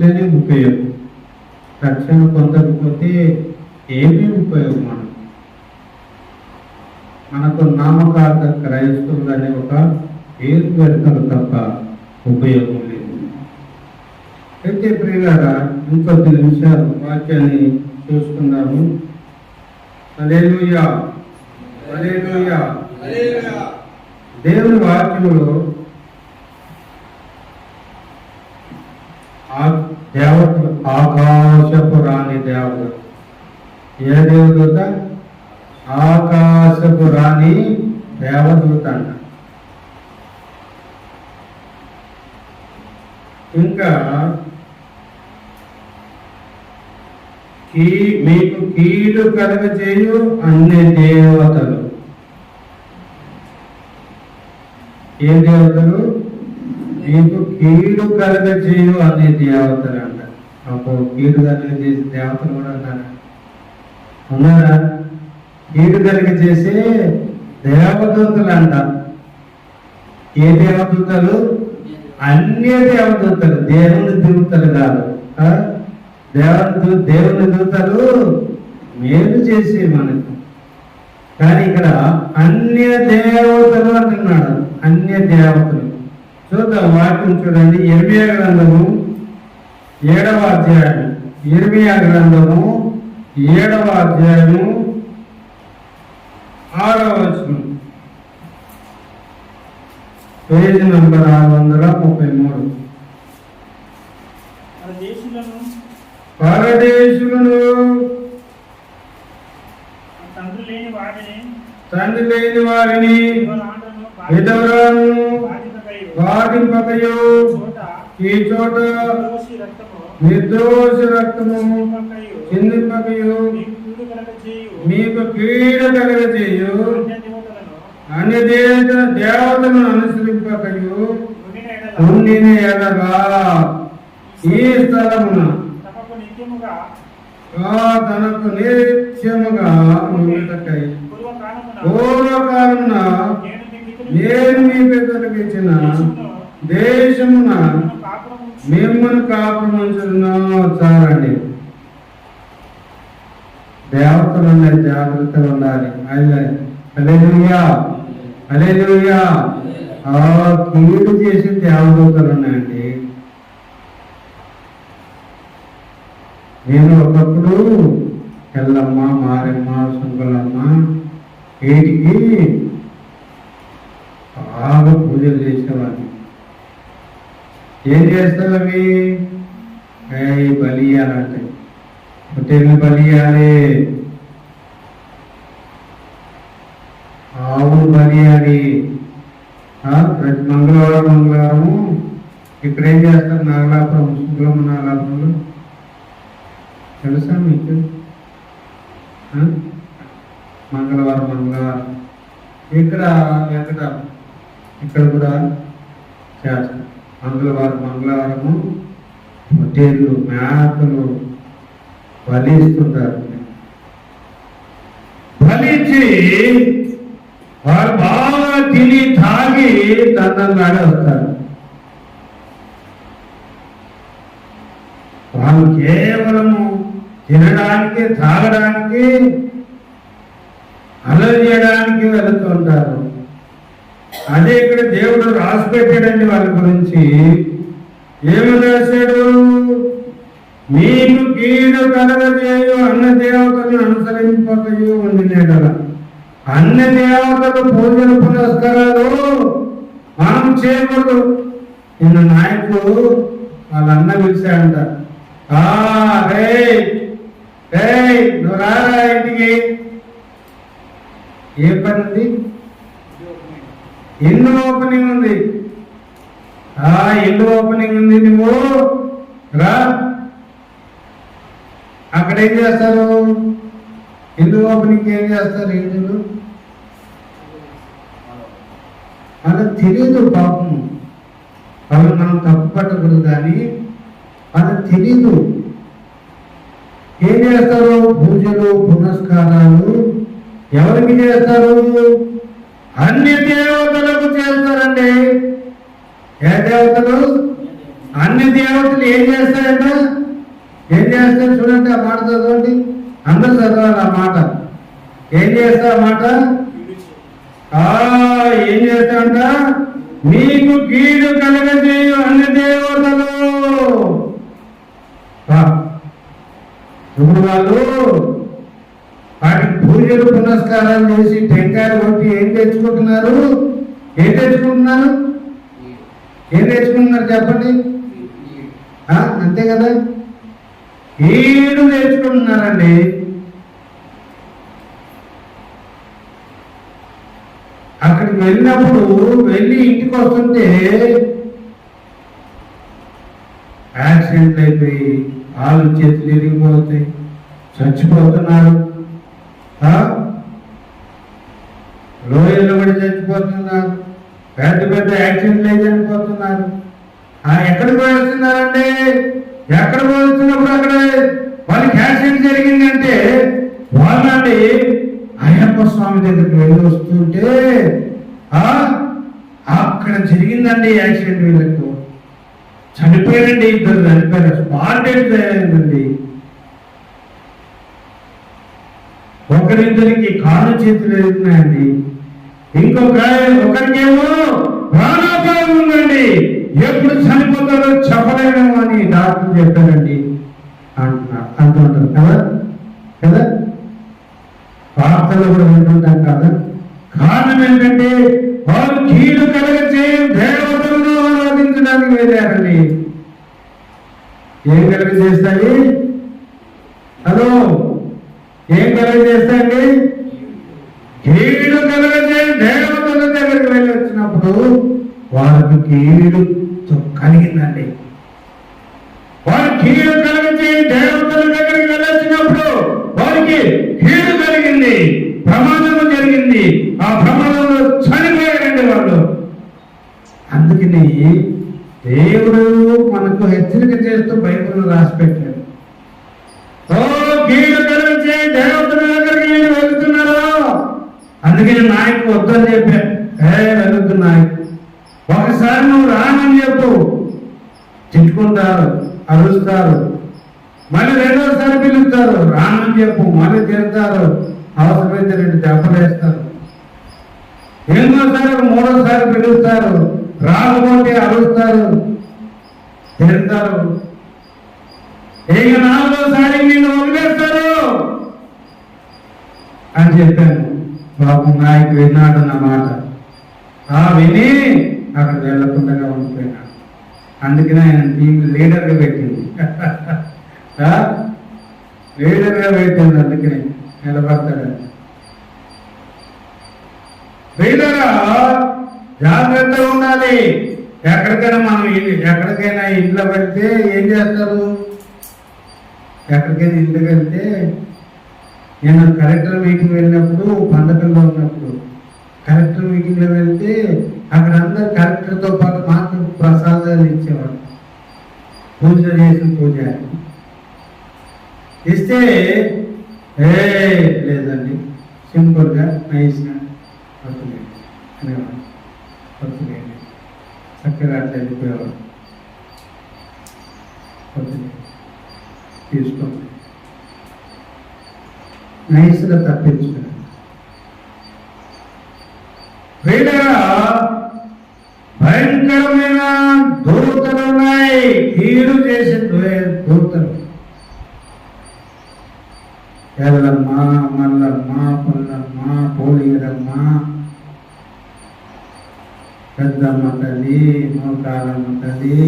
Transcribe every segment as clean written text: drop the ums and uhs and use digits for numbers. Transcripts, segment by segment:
పొందితేనే ఉపయోగం. రక్షణ పొందకపోతే ఏమీ ఉపయోగం. మనకు నామకార్థ క్రైస్తవులు అనే ఒక పేరు పెడతారు తప్ప ఉపయోగం లేదు. అయితే ప్రియులారా, ఇంకొద్ది నిమిషాలు వాక్యాన్ని చూసుకుందాము. హల్లెలూయా, హల్లెలూయా. దేవుని వాక్యంలో దేవతలు, ఆకాశపు రాణి దేవత. ఏ దేవదూత? ఆకాశపు రాణి దేవదూత అంట. ఇంకా మీకు కీడు కలుగజేయు అన్ని దేవతలు. ఏ దేవతలు? మీకు కీడు కలుగజేయు అన్ని దేవతలు అంట. అప్పుడు కీడు కలుగజేసే దేవతలు కూడా ఉన్నారా? కీడు కలిగజేసే దేవదూతలు అంట. ఏ దేవదూతలు? అన్య దేవదూతలు, దేవుని దూతలు కాదు. దేవుని దూతలు మేలు చేసే మనకు. కానీ ఇక్కడ అన్య దేవతలు అంటున్నాడు. అన్య దేవతలు. చూద్దాం వాక్యం చూడండి. ఇర్మియా గ్రంథము 7వ అధ్యాయం. ఇర్మియా గ్రంథము 7వ అధ్యాయము 6వ వచనం, పేజీ నంబర్ 633. పరదేశులను తండ్రి లేని వారిని విధవరాలను బాధింపకయు ఈ చోట నిర్దోష రక్తము చిందింపకయు మీకు కీడు కలుగజేయు అన్య దేవతలను అనుసరింపకయు ఉండిన ఎడలా ఈ స్థలమున తనకు నిత్యముగా ఉండుటకై పూర్వకాలమున నేను మీ పెద్దలకు ఇచ్చిన దేశమున మిమ్మల్ని కాపురముంచున్నాను. చాలండి. దేవతలు ఉన్నాయి, జాగ్రత్తగా ఉండాలి. హల్లెలూయా, హల్లెలూయా. కీడు చేసే దేవదూతలు ఉన్నాయండి. నేను ఒకప్పుడు ఎల్లమ్మ, మారెమ్మ, సుంకులమ్మ వీటికి బాగా పూజలు చేసేవాడిని. ఏం చేస్తారు అవి? బలియాలంటే పొట్టేళ్ళు బలియాలి, ఆవులు బలియాలి. ప్రతి మంగళవారము ఇక్కడ ఏం చేస్తారు? నాగలాపురం, శుక్లమ్మ నాగలాపురంలో తెలుసా మీకు? మంగళవారం ఇక్కడ కూడా చేస్తారు. మంగళవారము పొట్టేళ్ళు, మేకలు బలిస్తుంటారు. బలిచి వారు బాగా తిని తాగి తండ్రి వస్తారు. వాళ్ళు కేవలము తినడానికి, తాగడానికి, అల్లరి చేయడానికి వెళుతుంటారు. అదే ఇక్కడ దేవుడు రాసి పెట్టాడండి వాళ్ళ గురించి. ఏమి రాశాడు? మీకు కీడు కలగజేయు అన్న దేవతలను అనుసరింపకయు ఉండినేడల. అన్ని దేవతలు పూజలు పునస్కారాలు మనం చేయకూడదు. నిన్న నాయకుడు వాళ్ళ అన్న పిలిచాడంట. నువ్వు రారా ఇంటికి. ఏ పని ఉంది? ఇల్లు ఓపెనింగ్ ఉంది. ఇల్లు ఓపెనింగ్ ఉంది, నువ్వు రా. అక్కడ ఏం చేస్తారు? ఇల్లు ఓపెనింగ్ ఏం చేస్తారు? ఇల్లు అలా తెలియదు పాపం. వాళ్ళు మనం తప్పు పట్టకూడదు, కానీ అలా తెలీదు. ఏం చేస్తారు? పూజలు పునస్కారాలు ఎవరికి చేస్తారు? అన్ని దేవతలకు చేస్తారండి. ఏ దేవతలు? అన్ని దేవతలు ఏం చేస్తారంటే చేస్తాడు చూడండి, ఆ మాట చదవండి, అందరూ చదవాలి ఆ మాట. ఏం చేస్తా ఆ మాట? ఏం చేస్తాడంట? నీకు కీడు కలగజేయు అన్ని దేవతలు. ఇప్పుడు వాళ్ళు వాటికి పూజలు పునస్కారాలు చేసి టెంకాయలు కొట్టి ఏం తెచ్చుకుంటున్నారు? ఏం తెచ్చుకుంటున్నారు? చెప్పండి. అంతే కదా, కీడు తెచ్చుకుంటున్నారండి. అక్కడికి వెళ్ళినప్పుడు వెళ్ళి ఇంటికి వస్తుంటే యాక్సిడెంట్ అయిపోయి కాళ్ళు చేతులు ఇరిగిపోతాయి, చచ్చిపోతున్నారు, లోయల్లో పడి చచ్చిపోతున్నారు, పెద్ద పెద్ద యాక్సిడెంట్లు అయితే చనిపోతున్నారు. ఎక్కడికి పోతున్నారంటే, ఎక్కడ పోతున్నప్పుడు అక్కడ వాళ్ళకి యాక్సిడెంట్ జరిగిందంటే వాళ్ళండి అయ్యప్ప స్వామి దగ్గరికి వెళ్ళి వస్తుంటే అక్కడ జరిగిందండి యాక్సిడెంట్. వీళ్ళకు చనిపోయారండి, ఇద్దరు చనిపోయారు, స్పాట్ డెత్ అయ్యిందండి. ఒకరిద్దరికి కాళ్ళు చేతులు ఎదుగుతున్నాయండి, ఒకరికేమో ప్రాణాపాయం ఉందండి, ఎప్పుడు చనిపోతారో చెప్పలేమేమో అని డాక్టర్ చెప్పారండి అంటుంటారు కదా కదా వార్తలు కూడా వింటుంటాం కదా. కారణం ఏంటంటే వారు కీడు కలగచే దేవతలను ఆరాధించడానికి వెళ్ళారండి. ఏం కలగజేస్తాయి? హలో, ఏం కలగజేస్తాయండి? కీడు కలగజే దేవతల దగ్గరికి వెళ్ళి వచ్చినప్పుడు వారికి కీడు కలిగిందండి. వారు కీడు కలిగించి దేవతల దగ్గరికి వెళ్ళొచ్చినప్పుడు వారికి కీడు కలిగింది, ప్రమాదము జరిగింది. ఆ ప్రమాదంలో చనిపోయారండి వాళ్ళు. అందుకని దేవుడు మనకు హెచ్చరిక చేస్తూ బైబిల్ రాసి పెట్టాడు. కీడు కలిగించి దేవతల దగ్గరికి వెళ్తున్నారో, అందుకని నాయకు వద్దని చెప్పాను. వెళ్తు నాయకు, ఒకసారి నువ్వు రానని చెప్పు, తిట్టుకుంటారు, అరుస్తారు. మళ్ళీ రెండోసారి పిలుస్తారు, రానని చెప్పు, మళ్ళీ తిడతారు, అవసరమైతే 2 దెబ్బలేస్తారు. ఎన్నోసారి మూడోసారి పిలుస్తారు, రాకపోతే అరుస్తారు, తిడతారు. ఇక 4వసారి నిన్ను వదిలేస్తారు అని చెప్పాను. పాపం నాయకు విన్నాడు నా మాట. విని అక్కడ వెళ్ళకుండా ఉండిపోయినాడు. అందుకనే ఆయన టీం లీడర్గా పెట్టింది, లీడర్గా పెట్టింది. అందుకనే నిలబడతాడని. లీడరా జాగ్రత్తగా ఉండాలి. ఎక్కడికైనా ఇంట్లో వెళ్తే ఏం చేస్తారు? ఎక్కడికైనా ఇంటికి వెళ్తే, నేను కలెక్టర్ మీటింగ్ వెళ్ళినప్పుడు, పండగల్లో ఉన్నప్పుడు కలెక్టర్ మీటింగ్లో వెళ్తే అక్కడ అందరు కలెక్టర్తో పాటు మాకు ప్రసాదాలు ఇచ్చేవాడు. పూజ చేసిన పూజారి ఇస్తే లేదండి, సింపుల్గా నైస్గా పట్టులేదు అనేవాడు. పట్టులేదు, చక్కగా అట్లా వెళ్ళిపోయేవాడు. పట్టులేదు తీసుకోండి, నైస్గా తప్పించుకున్నాడు. వీళ్ళగా భయంకరమైన దూతలు ఉన్నాయి, కీడు చేసే దూతలు. ఎల్లమ్మ, మల్లమ్మ, పుల్లమ్మ, పోలీరమ్మ, పెద్దమ్మ తల్లి, మోకాలమ్మ తల్లి.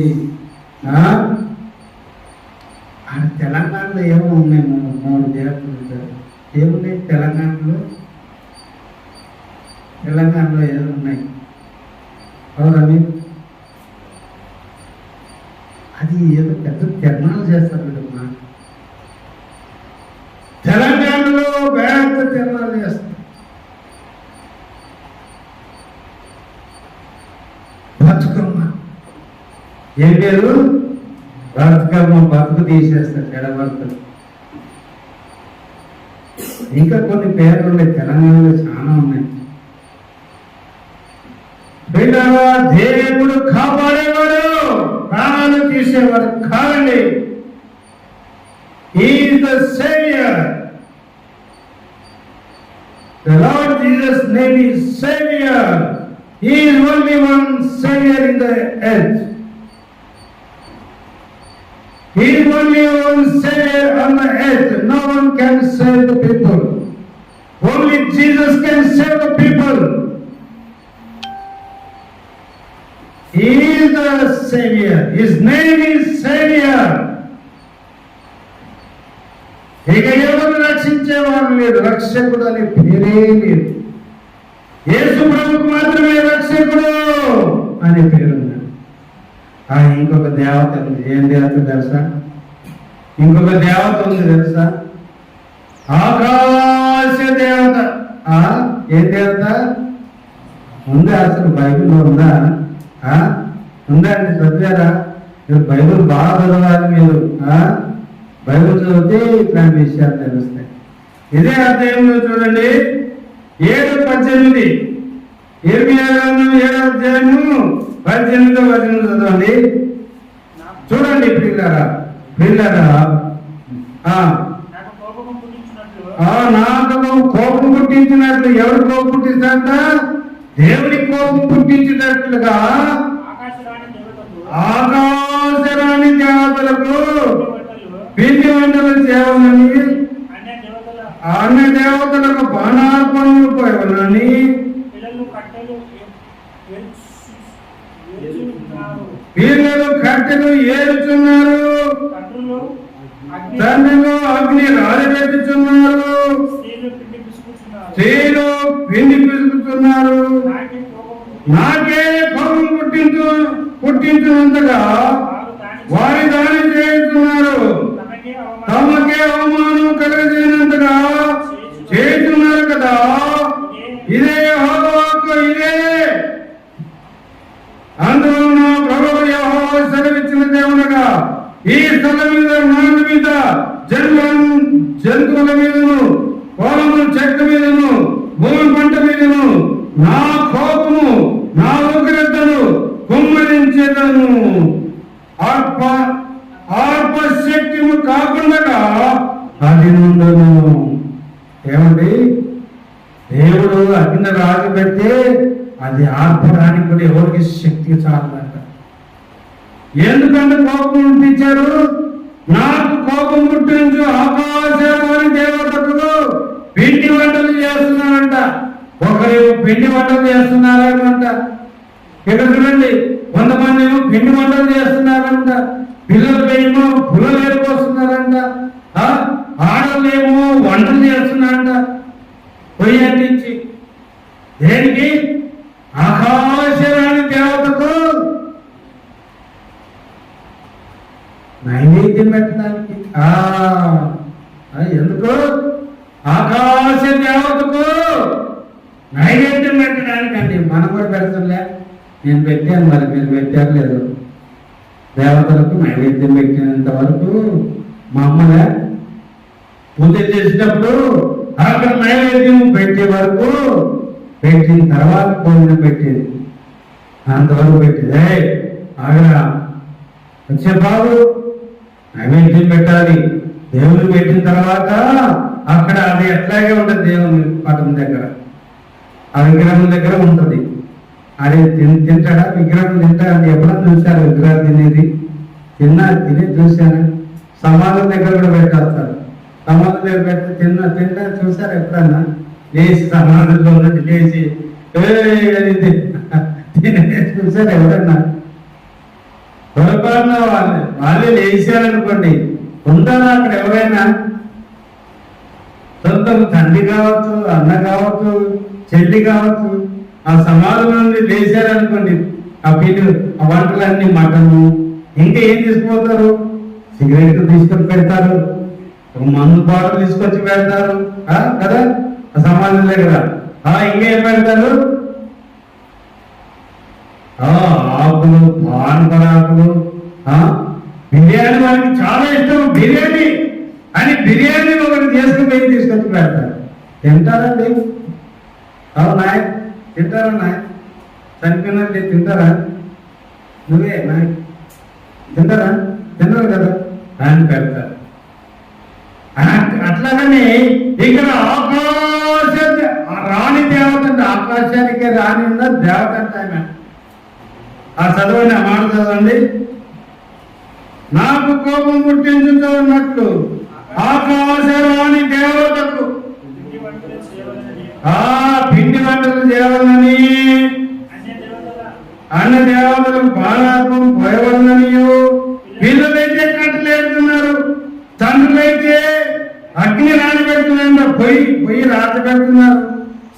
తెలంగాణలో ఏమో ఉన్నాయి, 3 దేవతలు ఏమున్నాయి తెలంగాణలో. ఏదో ఉన్నాయి, అవునండి. అది ఏదో పెద్ద తిరణాలు చేస్తారు కదమ్మా. తెలంగాణలో పెద్ద తిరణాలు చేస్తారు. బతుకమ్మ ఏం పేరు? బతుకమ్మ. బతుకు తీసేస్తారు చెడబడుతుంది. ఇంకా కొన్ని పేర్లు ఉన్నాయి తెలంగాణలో, చాలా ఉన్నాయి. దేవుడు కాపాడేవాడు, ప్రాణాలు తీసేవాడు కాదండి. the Savior. The Lord Jesus' name is Savior. He is only one Savior in the earth. He is only one Savior on the earth. No one can save the people. Only Jesus can save the people. He is the Savior. His name is Savior. ఇక ఎవరు రక్షించేవారు లేదు, రక్షకుడు అనే పేరే లేదు. యేసు ప్రభువుకు మాత్రమే రక్షకుడు అనే పేరు ఉన్నాడు. ఇంకొక దేవత ఉంది. ఏం దేవత తెలుసా? ఇంకొక దేవత ఉంది తెలుసా? ఆకాశ దేవత. ఏ దేవత ఉందా? అసలు బైబిల్లో ఉందా? ఉందా అండి? చదివారా? మీరు బైబిల్ బాగా చదవాలి. మీరు బైబిల్ చదివితే ఇట్లాంటి విషయాలు తెలుస్తాయి. ఇదే అధ్యాయంలో చూడండి, 7:18. ఇర్మియా గ్రంథం 7వ అధ్యాయము 18వ వచనం చదవండి. చూడండి పిల్లరా, నాకు కోపం పుట్టించినట్లు. ఎవరు కోపం పుట్టించారంట? దేవుడికి కోపం పుట్టించినట్లుగా ఆకాశరాణి దేవతలకు పిండి వంటలు చేయాలని, అన్న దేవతలకు బాణార్పణలు పోయాలని పిల్లలు కట్టెలు ఏరుచున్నారు, తండ్రిలో అగ్ని రాజపెట్టుచున్నారు, స్త్రీలు పిండి పిసుకుతున్నారు. నాకే కోపం పుట్టించినంతగా వారి దాడి చేస్తున్నారు. తమకే అవమానం కలిగినంతగా చేస్తున్నారు కదా. ఇదే యెహోవాకు, ఇదే అందువలన ప్రభువు యెహోవా సెలవిచ్చిన దేవునగా, ఈ స్థలం మీద, నాన్న మీద, జంతువుల మీదను, పొలముల చెట్ల మీదను, భూమి పంట మీదను నా కోపము, నా ఉగ్రతను కుమ్మరించేదను. ఆర్పశక్తిము కాకుండా అది నుండును. ఏమండి? దేవుడు అగ్ని రాజు పెడితే అది ఆర్పడానికి కూడా ఎవరికి శక్తి చాలంట. ఎందుకంటే కోపం పుట్టించారు. నాకు కోపం పుట్టించు ఆకాశవాణి దేవతకు పిండి వంటలు చేస్తున్నారంట. ఒకరేమో పిండి వంటలు చేస్తున్నారంట. ఇక్కడ చూడండి, 100 మంది ఏమో పిండి వంటలు చేస్తున్నారంట. పిల్లలేమో పుల్లలు ఏరుకొస్తున్నారంట. ఆడలేమో వంటలు చేస్తున్నారంట పొయ్యి అంటించి. దేనికి? ఆకాశరాణి దేవతకు నైవేద్యం పెట్టడానికి. ఎందుకు? ఆకాశ దేవతకు నైవేద్యం పెట్టడానికి అండి. మనం కూడా పెడతాంలే. నేను పెట్టాను, మరి మీరు పెట్టారు లేదు. దేవతలకు నైవేద్యం పెట్టినంత వరకు మా అమ్మగా పూజ చేసేటప్పుడు అక్కడ నైవేద్యం పెట్టే వరకు, పెట్టిన తర్వాత భోజనం పెట్టేది. అంతవరకు పెట్టేది. ఆగరా వచ్చే బాబు, నైవేద్యం పెట్టాలి. దేవుడు పెట్టిన తర్వాత అక్కడ అది ఎట్లాగే ఉంటుంది. దేవుని పటం దగ్గర, ఆ విగ్రహం దగ్గర ఉంటుంది. అది తింటాడా? విగ్రహం తింటా అని ఎప్పుడన్నా చూశారు? విగ్రహం తినేది తినే చూశాను. సమాధం దగ్గర కూడా పెట్టేస్తారు. సమాధం దగ్గర పెట్టి తింటా చూసారు ఎప్పుడన్నా? లేచి సమాధంలో ఉన్నట్టు లేచి చూసారు ఎవరన్నా? పొరపాటున వాళ్ళే లేచారనుకోండి, ఉంటారా అక్కడ ఎవరైనా? సొంతం తండ్రి కావచ్చు, అన్న కావచ్చు, చెల్లి కావచ్చు, ఆ సమాధం నుండి లేచారనుకోండి, ఆ ఆ వంటలన్నీ మటను, ఇంకా ఏం తీసుకుపోతారు? సిగరెట్ తీసుకొని పెడతారు, ఒక మందు బాటలు తీసుకొచ్చి పెడతారు కదా ఆ సమాధం దగ్గర. ఇంకేం పెడతారు? ఆకులు, పానపరాకులు, బిర్యానీ. వాళ్ళకి చాలా ఇష్టం బిర్యానీ అని బిర్యానీ ఒకటి తీసుకుపోయి తీసుకొచ్చి పెడతారు. తింటారండి? నాయ తింటారా? నాయ చనిపోయినట్టు తింటారా? నువ్వే నాయ తింటారా? తినరు కదా అని పెడతారు. అట్లాగని ఇక్కడ ఆకాశ రాణి దేవత అంటే ఆకాశానికి రాణి ఉన్న దేవత అంటే ఆమె. ఆ చదవండి, ఆ మాట చదవండి. నాకు కోపం పుట్టించుతూ ఉన్నట్లు ఆకాశ రాణి దేవతకు పిండి వంటలు చేయాలని అన్న దేవతలకు బాణాత్మం పోయవలననియో. పిల్లలైతే కట్టలేడుతున్నారు, తండ్రులైతే అగ్ని రాజు పెడుతున్నారు, పొయ్యి రాజు పెడుతున్నారు.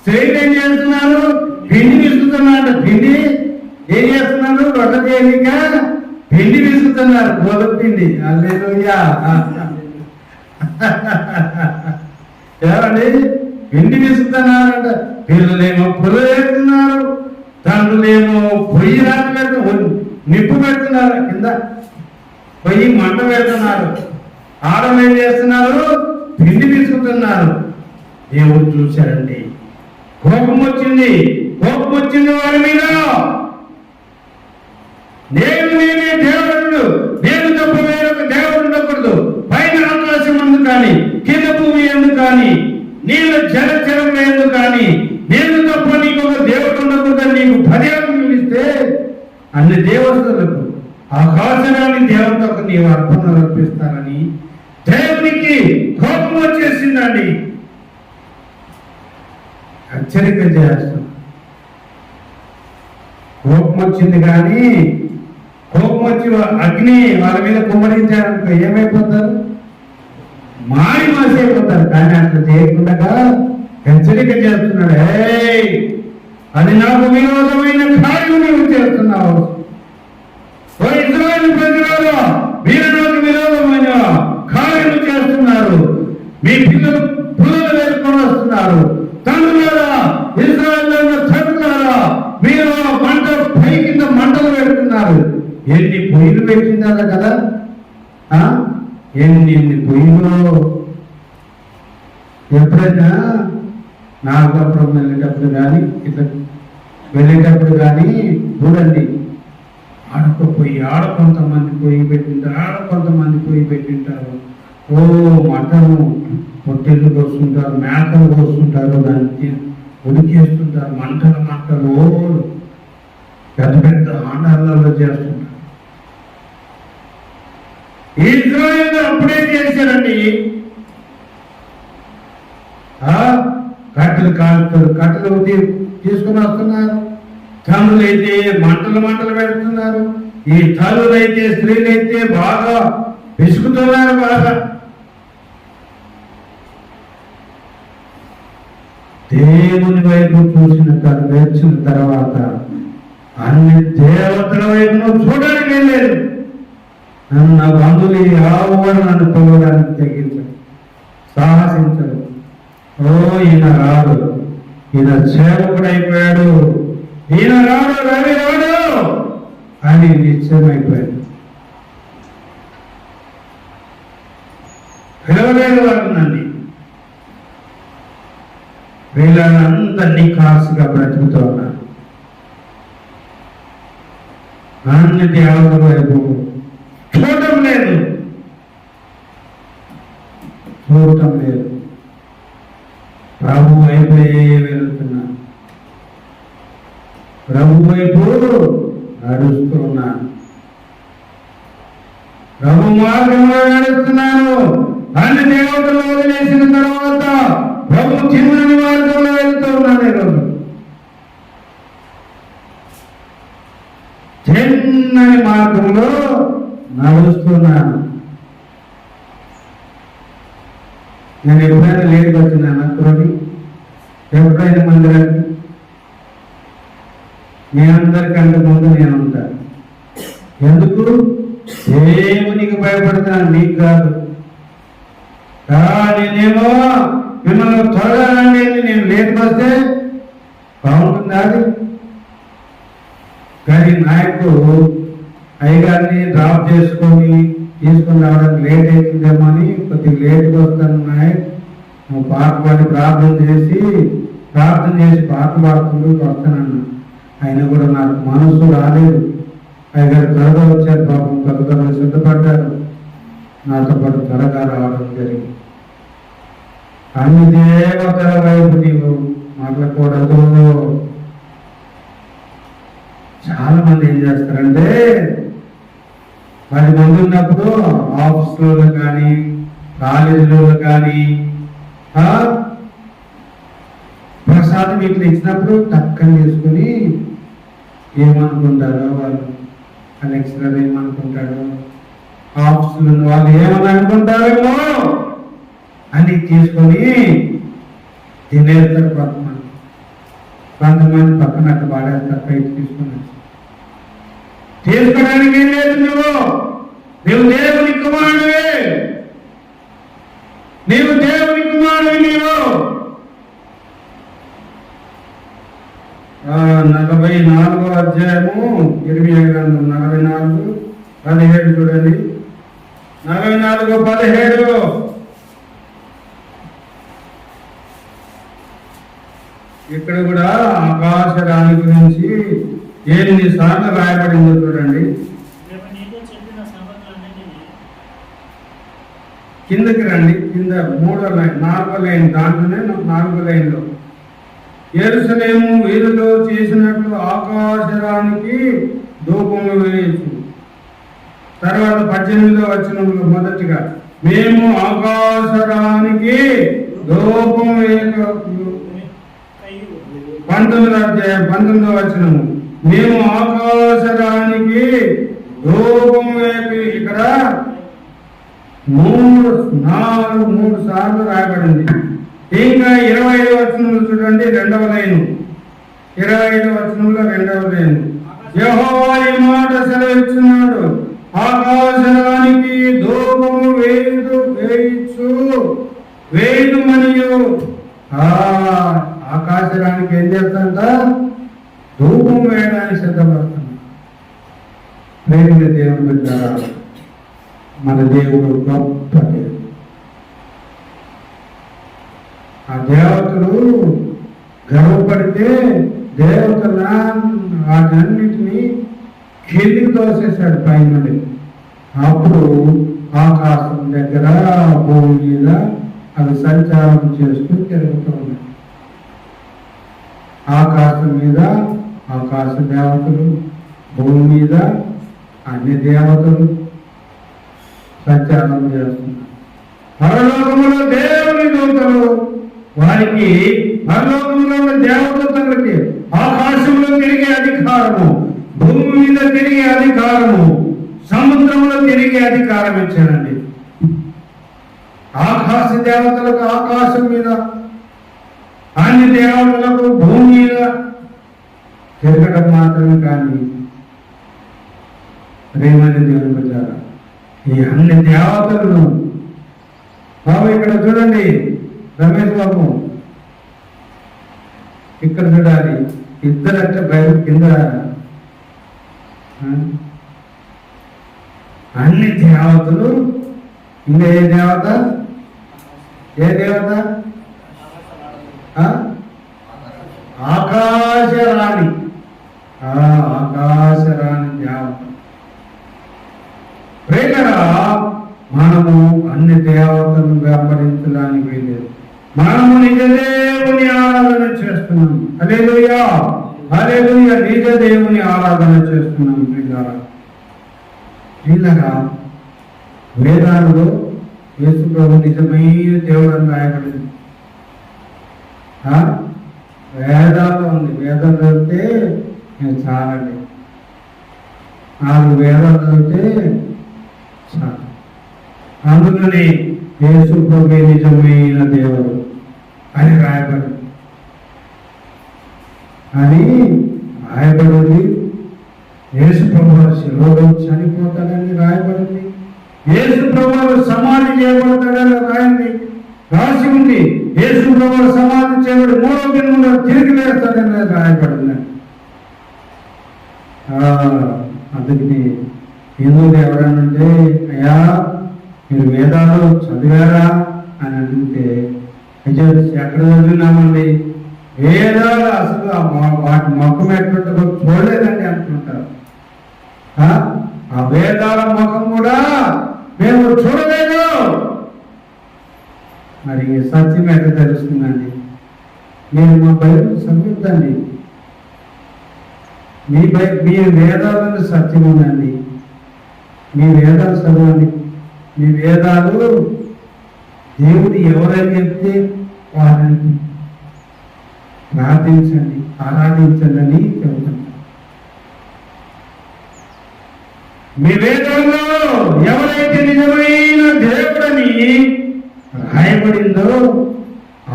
స్త్రీలు ఏం చేస్తున్నారు? పిండి విసుకుతున్నారు. పిండి ఏం చేస్తున్నారు? రొట్టె చేయక పిండి విసుకుతున్నారు, గోధుమ పిండి. హల్లెలూయా. ఏమండి, పిండి విసుకుతున్నారంట. పిల్లలేమో పుల్ల వేస్తున్నారు, తండ్రులేమో పొయ్యి రాజు పెడుతున్నారు, నిప్పు పెడుతున్నారు, కింద పొయ్యి మంట పెడుతున్నారు. ఆడలు ఏం చేస్తున్నారు? పిండి తీసుకుంటున్నారు. దేవుడు చూశారండి, కోపం వచ్చింది వారి మీద. నేనే దేవుడు, నేను తప్ప వేరొక దేవుడు ఉండకూడదు. పైన ఆకాశం ఎందుకు కానీ, కింద భూమి ఎందుకు కానీ, నీళ్ళ జలచరం ఎందుకు కానీ, నేను తప్ప నీకు ఒక దేవుడు ఉండకూడదని నీకు పర్యావరణ ఇస్తే అన్ని దేవతలకు ఆకాశాన్ని దేవతకు నీవు అర్పణ అర్పిస్తానని దేవునికి కోపం వచ్చేసిందండి. హెచ్చరిక చేస్తాం. కోపం వచ్చింది కానీ, కోపం వచ్చి అగ్ని వాళ్ళ మీద కుమ్మరించారనుకో ఏమైపోతారు? మాసిపోతారు. కానీ అట్లా చేయకుండా హెచ్చరిక చేస్తున్నాడు. అది నాకు విరోధమైన కార్యం నీవు చేస్తున్నావు. ఓ ఇశ్రాయేలు ప్రజలారా, మీరు నాకు విరోధమైన కార్యము చేస్తున్నారు. మీ పిల్లలు పుల్లలు వేసుకొని వస్తున్నారు. తండ్రులారా, ఇశ్రాయేలు తండ్రులారా, మీరు మంట పై కింద మంటలు పెడుతున్నారు. ఎన్ని పొయ్యిలు పెట్టిందా కదా, ఎన్ని పొయ్యిలో. ఎప్పుడైనా నాగపురం వెళ్ళేటప్పుడు కానీ, ఇట్లా వెళ్ళేటప్పుడు కానీ చూడండి, ఆడ కొంతమంది పొయ్యి పెట్టింటారు, కొంతమంది పొయ్యి పెట్టింటారు. ఓ మటను పొట్టెళ్ళు కోసుకుంటారు, మేకలు కోసుకుంటారు, దానికి ఉడికేస్తుంటారు. మంటలు పెద్ద పెద్ద ఆండాలలో చేస్తుంటారు. ఇశ్రాయేలు అప్పుడే చేశారండి. కట్టెలు కాలుతారు, కట్టెలు తీసుకుని వస్తున్నారు. తండ్రులైతే మంటలు పెడుతున్నారు. ఈ తల్లులైతే స్త్రీలైతే బాగా విసుకుతున్నారు. బాగా దేవుని వైపు వచ్చిన తర్వాత అన్ని దేవతల వైపును చూడడానికి వెళ్ళలేదు. నన్ను నా బంధువులు ఆవును నన్ను పిలవడానికి తెగించరు, సాహసించరు. ఓ ఈయన రాడు, ఈయన సేవకుడు అయిపోయాడు, ఈయన రాడు, రవి రాడు అని నిశ్చయమైపోయాడు. పిలవలేదు వాడునండి. వీళ్ళందరినీ కాసుగా బ్రతుకుతూ ఉన్నారు. అన్ని దేవతల వైపు చూడటం లేదు. ప్రభు వైపు వెళుతున్నాను, ప్రభు వైపు నడుస్తున్నాను, ప్రభు మార్గంలో నడుస్తున్నాను. అన్ని దేవతలు వదిలేసిన తర్వాత ప్రభు చిన్నని మార్గంలో వెళ్తూ ఉన్నాను. ఈరోజు చిన్నని మార్గంలో నడుస్తున్నాను. నేను ఎప్పుడైనా లేట్గా వచ్చినాను అనుకోండి, ఎప్పుడైనా మందిరానికి మీ అందరికంటే ముందు నేను ఉంటాను. ఎందుకు? దేవునికి భయపడుతున్నాను, నీకు కాదు. నేనేమో మిమ్మల్ని త్వరగా రండి, నేను లేట్ వస్తే బాగుంటుందా? కానీ నాయకుడు అయ్యగారిని డ్రాప్ చేసుకొని తీసుకుని రావడానికి లేట్ అవుతుందేమో అని కొద్దిగా లేట్గా వస్తాను. నాయక్ నువ్వు పాట పాడి ప్రార్థన చేసి పాట పాడుకుంటూ వస్తానన్నా. అయినా కూడా నాకు మనసు రాలేదు. అయ్యగారు త్వరగా వచ్చారు, పాపం త్వరగా సిద్ధపడ్డారు, నాతో పాటు త్వరగా రావడం జరిగింది. అన్ని దేవతల వైపు నీవు మాట్లాడకూడదు. చాలా మంది ఏం చేస్తారంటే 10 మంది ఉన్నప్పుడు ఆఫీసులో కానీ కాలేజీలో కానీ ప్రసాదం ఇట్లా ఇచ్చినప్పుడు టక్కని తీసుకుని ఏమనుకుంటారో వాళ్ళు, లెక్చరర్ ఏమనుకుంటాడో, ఆఫీసులో ఉన్న వాళ్ళు ఏమని అనుకుంటారేమో అని తీసుకొని తినేస్తారు. కొంతమంది పక్కన అట్లా పాడేస్తారు, పైకి తీసుకుని. తీసుకోవడానికి ఏం లేదు, నువ్వు దేవుని కుమారుడివే, నీవు దేవుని కుమారుడివి. నీవు 44వ అధ్యాయము ఇర్మియా గ్రంథం 44:17 చూడండి. 44:17 ఇక్కడ కూడా ఆకాశరాణి గురించి ఎన్నిసార్లు రాయబడిందో చూడండి. కిందకి రండి, కింద 3వ లైన్ 4వ లైన్, దాంట్లోనే 4వ లైన్లో యెరూషలేము వీధిలో చేసినట్లు ఆకాశరానికి ధూపము వేయచ్చు. తర్వాత 18వ వచనంలో మొదటిగా మేము ఆకాశరానికి ధూపం వేయక, 19వ అధ్యాయం 19వ వచనము మేము ఆకాశరానికి ధూపం వేయక. ఇక్కడ 3 సార్లు రాయబడింది. ఇంకా 25వ వచనంలో చూడండి, 2వ లైను, 25వ వచనంలో 2వ లైను, యెహోవా ఈ మాట సెలవిస్తున్నాడు, ఆకాశరానికి ధూపము వేయుచు మరియు ఆకాశరానికి ఏం చేస్తాంట? ధూపం వేయడానికి సిద్ధపడుతుంది. ప్రేమ దేవుని బిడ్డలారా, మన దేవుడు గొప్ప దేవుడు. ఆ దేవతలు గర్వపడితే దేవతల వాటన్నిటినీ కిందికి తోసేశాడు పైన. అప్పుడు ఆకాశం దగ్గర భూమి మీద అవి సంచారం చేస్తూ తిరుగుతూ ఉన్నాయి. ఆకాశం మీద ఆకాశ దేవతలు, భూమి మీద అన్ని దేవతలు సంచారం చేస్తున్నారు. పరలోకములో దేవుని దూతలు, వారికి పరలోకంలో ఉన్న దేవదూతలకి ఆకాశంలో తిరిగే అధికారము, భూమి మీద తిరిగే అధికారము, సముద్రంలో తిరిగే అధికారం ఇచ్చాడండి. ఆకాశ దేవతలకు ఆకాశం మీద, అన్ని దేవతలకు భూమి మీద తిరగడం మాత్రమే. కానీ ప్రేమని దేవుని బిడ్డలారా, ఈ అన్ని దేవతలను బాబు ఇక్కడ చూడండి, రమేష్ బాబు ఇక్కడ చూడాలి. ఇద్దరంటే బయట కింద అన్ని దేవతలు. ఇంకా ఏ దేవత? ఆకాశరాణి. ఆకాశరాణి దేవత. ప్రేమరా, మనము అన్ని దేవతలను వెంబడించడానికి వీలేదు. మనము నిజ దేవుని ఆరాధన చేస్తున్నాం. హల్లెలూయా, హల్లెలూయా. నిజ దేవుని ఆరాధన చేస్తున్నాం. వీళ్ళగా వేదాలలో యేసు ప్రభు నిజమైన దేవుడు అని రాయబడింది. వేదాల్లో ఉంది. వేదాలు చదివితే నేను చాలండి, 4 వేదాలు చదివితే చాలు. అందుకని యేసు ప్రభు నిజమైన దేవుడు అని రాయబడింది. యేసు ప్రభు శిలువలో చనిపోతాడని రాయబడింది. యేసు ప్రభు సమాధి చేయబడతాడని రాసి ఉంది. యేసు ప్రభు సమాధి చేయబడి 3వ దినంలో తిరిగి వేస్తాడని రాయబడింది. అందుకని హిందువులు ఎవరనంటే, అయ్యా మీరు వేదాలు చదివారా అని అడిగితే, ఎక్కడ చదివినామండి, వేదాలు అసలు వాటి ముఖం ఎట్లుంటుందో చూడలేదండి అంటుంటారు. ఆ వేదాల ముఖం కూడా మేము చూడలేదు. మరి సత్యం ఎట్లా తెలుస్తుందండి? మీరు మా బైబిల్ చదువుతండి. మీ వేదాలను సత్యం ఉందండి. మీ వేదాలు చదవండి. మీ వేదాలు దేవుడు ఎవరైనా చెప్తే వారిని ప్రార్థించండి, ఆరాధించండి చెబుతాను. మీ వేదంలో ఎవరైతే నిజమైన దేవుడని రాయబడిందో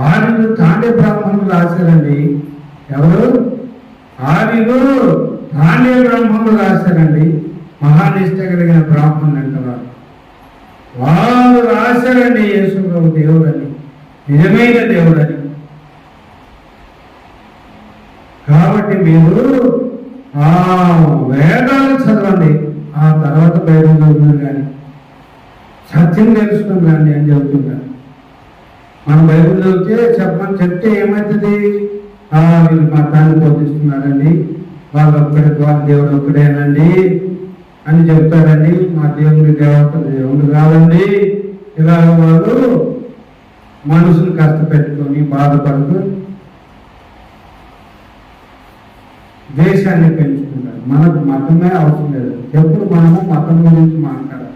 ఆర్యులు తాండే బ్రాహ్మణులు రాశారండి. ఎవరు? ఆర్యులు తాండే బ్రాహ్మణులు రాశారండి. మహానిష్ట కలిగిన బ్రాహ్మణులు అంటారు. వారు రాశారండి యేసుప్రభు దేవుడని, నిజమైన దేవుడని. కాబట్టి మీరు ఆ వేదాలు చదవండి, ఆ తర్వాత బైబిల్ చదువుతున్నారు కానీ సత్యం తెలుసుకున్నాండి అని చెబుతున్నారు. మనం బైబిల్ చదివితే చెప్తే ఏమవుతుంది? వీళ్ళు మతాన్ని బోధిస్తున్నారండి, వాళ్ళ దేవుడు ఒక్కడేనండి అని చెప్తారండి. మా దేవుడి దేవుడు కాదండి. ఇలాగ వాళ్ళు మనసును కష్టపెట్టుకొని బాధపడుతూ దేశాన్ని పెంచుకుంటారు. మనకు మతమే అవసరం లేదు. ఎప్పుడు మనము మతం గురించి మాట్లాడాలి,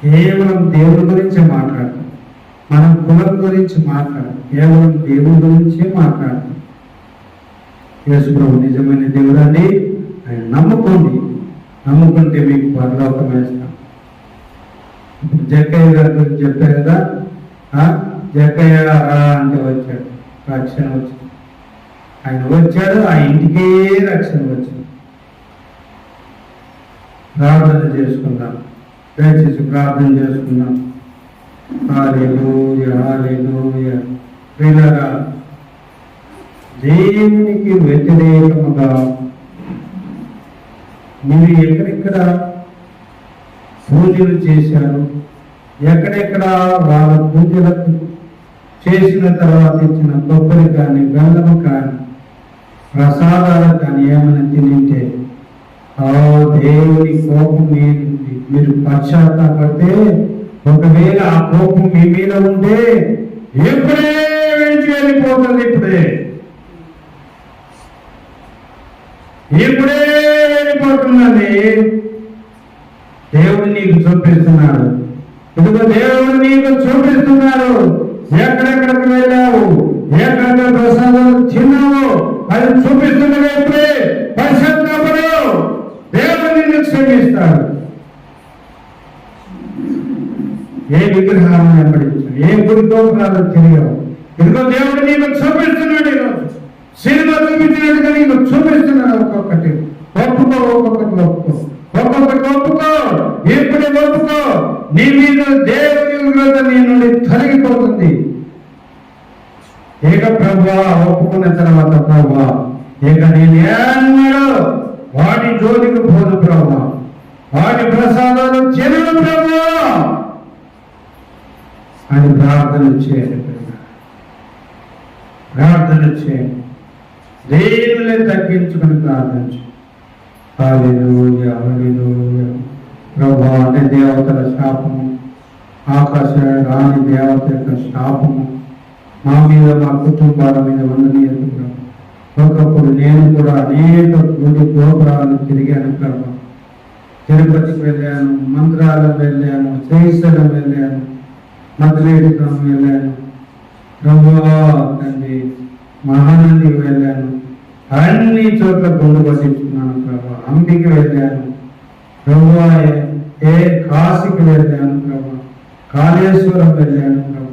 కేవలం దేవుడి గురించే మాట్లాడతాం. మనం కులం గురించి మాట్లాడాలి, కేవలం దేవుడి గురించే మాట్లాడతాం. యేసుప్రభు నిజమైన దేవుడు అండి. ఆయన నమ్ముకోండి, నమ్ముకుంటే మీకు పరలోకం వేస్తాం. ఇప్పుడు జక్కయ్య గారి గురించి చెప్పారు కదా, జక్కయ్య అంటే వచ్చాడు, రక్షణ వచ్చింది. ఆయన వచ్చాడు, ఆ ఇంటికే రక్షణ వచ్చింది. ప్రార్థన చేసుకుందాం, దయచేసి ప్రార్థన చేసుకుందాం. హల్లెలూయా, హల్లెలూయా. ప్రియులారా, దేవునికి వ్యతిరేకముగా మీరు ఎక్కడెక్కడ పూజలు చేశారు, ఎక్కడెక్కడ వాళ్ళ పూజలకు చేసిన తర్వాత ఇచ్చిన కొబ్బరి కానీ బెల్లము కానీ ప్రసాదాలు కానీ ఏమైనా తింటే దేవుని కోపం మీరు పశ్చాత్తాపడితే, ఒకవేళ ఆ కోపం మీ మీద ఉంటే ఎప్పుడే వెళ్ళిపోతుంది. ఇప్పుడే వెళ్ళిపోతుందండి. దేవుడు నీకు చూపిస్తున్నాడు. ఇదిగో దేవుడు నీకు చూపిస్తున్నాడు. ఎక్కడెక్కడికి వెళ్ళావు, ఎక్కడెక్కడ ప్రసాదాలు తిన్నావు, అది చూపిస్తున్నాడు. ఎప్పుడే పశ్చాత్తాపడు, దేవుడు నిన్ను క్షమిస్తాడు. ఏ విగ్రహాలను వెంబడించావు, ఏ గుడితో తిరిగావు, ఇదిగో దేవుడు నీకు చూపిస్తున్నాడు. ఈరోజు సినిమా చూపించినట్టుగా నీకు చూపిస్తున్నాడు. ఒక్కొక్కటి ఒప్పుకో, ఒక్కొక్కటి ఒప్పుకో. ఇప్పుడే ఒప్పుకో. నీ మీద దేవుని ఉగ్రత నీ నుండి తొలగిపోతుంది. ఇక ప్రభువా ఒప్పుకున్న తర్వాత ప్రభువా ఇక నేను ఏమన్నాడు వాటి జోలికి పోదు ప్రభువా, వాటి ప్రసాదాలు చెరువు ప్రభువా అని ప్రార్థన చేయండి. ప్రార్థన చేయండి. దేవులే తగ్గించుకుని ప్రార్థించు. హల్లెలూయా, హల్లెలూయా. ప్రభువా అంటే దేవతల శాపము, ఆకాశ రాణి దేవత యొక్క శాపము మా మీద, మా కుటుంబాల మీద ఉండనీయదు ప్రభు. ఒకప్పుడు నేను కూడా అనేక గుడి గోపురాలను తిరిగాను ప్రభు. తిరుపతికి వెళ్ళాను, మంత్రాలకు వెళ్ళాను, శ్రీశైలం వెళ్ళాను, మధురేశ్వరం వెళ్ళాను, ప్రభువా తండ్రి మహానందికి వెళ్ళాను. అన్ని చోట్ల గుండు పట్టించుకున్నాను ప్రభు. అంబికి వెళ్ళాను ప్రభువా, కాశీకి వెళ్ళాను ప్రభు, కాళేశ్వరం వెళ్ళాను ప్రభు.